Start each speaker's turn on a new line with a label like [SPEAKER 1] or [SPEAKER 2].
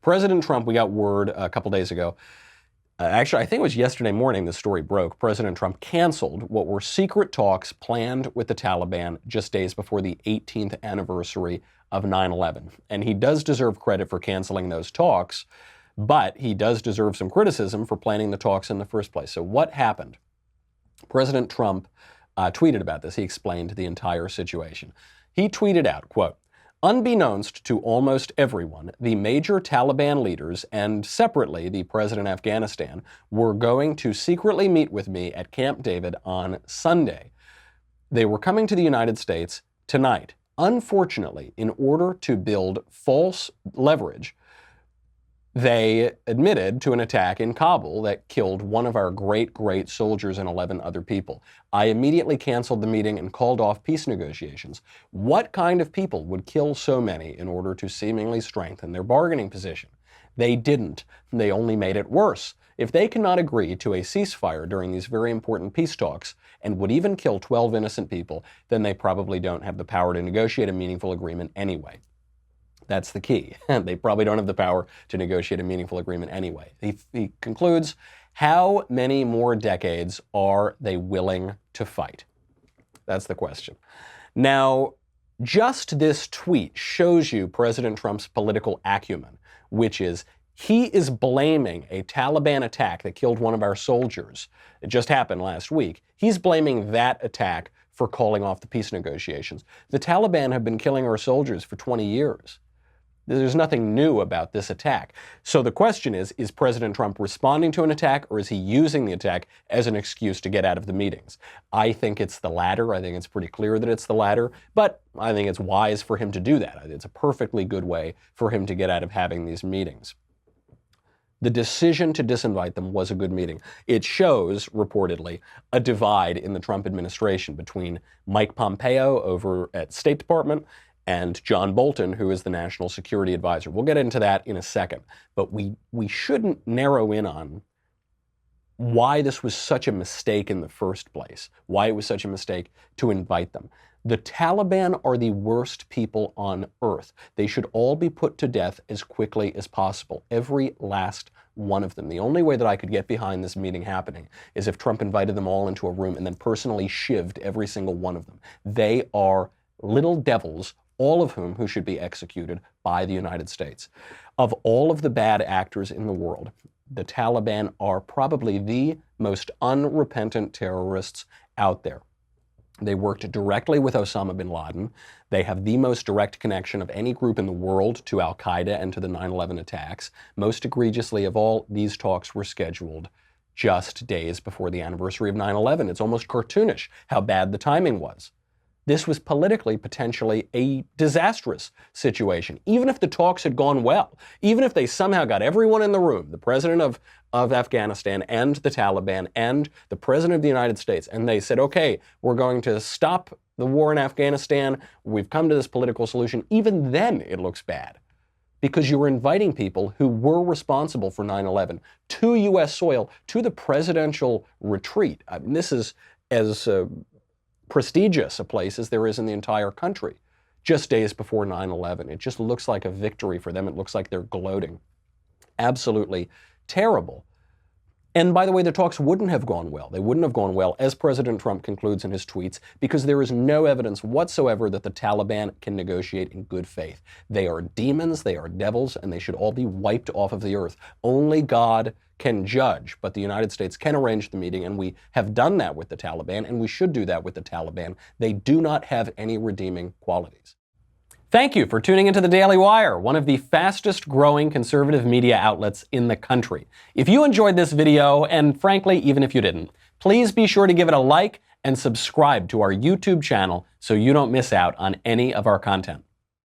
[SPEAKER 1] President Trump, we got word a couple days ago, actually, I think it was yesterday morning the story broke. President Trump canceled what were secret talks planned with the Taliban just days before the 18th anniversary of 9/11. And he does deserve credit for canceling those talks, but he does deserve some criticism for planning the talks in the first place. So what happened? President Trump tweeted about this. He explained the entire situation. He tweeted out, quote, "Unbeknownst to almost everyone, the major Taliban leaders and separately the president of Afghanistan were going to secretly meet with me at Camp David on Sunday. They were coming to the United States tonight. Unfortunately, in order to build false leverage, they admitted to an attack in Kabul that killed one of our great soldiers and 11 other people. I immediately canceled the meeting and called off peace negotiations. What kind of people would kill so many in order to seemingly strengthen their bargaining position? They didn't. They only made it worse. If they cannot agree to a ceasefire during these very important peace talks and would even kill 12 innocent people, then they probably don't have the power to negotiate a meaningful agreement anyway." That's the key. They probably don't have the power to negotiate a meaningful agreement anyway. He concludes, how many more decades are they willing to fight? That's the question. Now, just this tweet shows you President Trump's political acumen, which is he is blaming a Taliban attack that killed one of our soldiers. It just happened last week. He's blaming that attack for calling off the peace negotiations. The Taliban have been killing our soldiers for 20 years. There's nothing new about this attack. So the question is President Trump responding to an attack, or is he using the attack as an excuse to get out of the meetings? I think it's the latter. I think it's pretty clear that it's the latter, but I think it's wise for him to do that. It's a perfectly good way for him to get out of having these meetings. The decision to disinvite them was a good meeting. It shows, reportedly, a divide in the Trump administration between Mike Pompeo over at State Department and John Bolton, who is the National Security Advisor. We'll get into that in a second. But we shouldn't narrow in on why this was such a mistake in the first place, why it was such a mistake to invite them. The Taliban are the worst people on earth. They should all be put to death as quickly as possible, every last one of them. The only way that I could get behind this meeting happening is if Trump invited them all into a room and then personally shivved every single one of them. They are little devils, all of whom should be executed by the United States. Of all of the bad actors in the world, the Taliban are probably the most unrepentant terrorists out there. They worked directly with Osama bin Laden. They have the most direct connection of any group in the world to al-Qaeda and to the 9/11 attacks. Most egregiously of all, these talks were scheduled just days before the anniversary of 9/11. It's almost cartoonish how bad the timing was. This was politically potentially a disastrous situation. Even if the talks had gone well, even if they somehow got everyone in the room, the president of Afghanistan and the Taliban and the president of the United States, and they said, okay, we're going to stop the war in Afghanistan, we've come to this political solution, even then it looks bad. Because you were inviting people who were responsible for 9/11 to U.S. soil, to the presidential retreat. I mean, this is as prestigious a place as there is in the entire country, just days before 9/11. It just looks like a victory for them. It looks like they're gloating. Absolutely terrible. And by the way, the talks wouldn't have gone well. They wouldn't have gone well, as President Trump concludes in his tweets, because there is no evidence whatsoever that the Taliban can negotiate in good faith. They are demons, they are devils, and they should all be wiped off of the earth. Only God can judge, but the United States can arrange the meeting, and we have done that with the Taliban, and we should do that with the Taliban. They do not have any redeeming qualities. Thank you for tuning into the Daily Wire, one of the fastest growing conservative media outlets in the country. If you enjoyed this video, and frankly, even if you didn't, please be sure to give it a like and subscribe to our YouTube channel so you don't miss out on any of our content.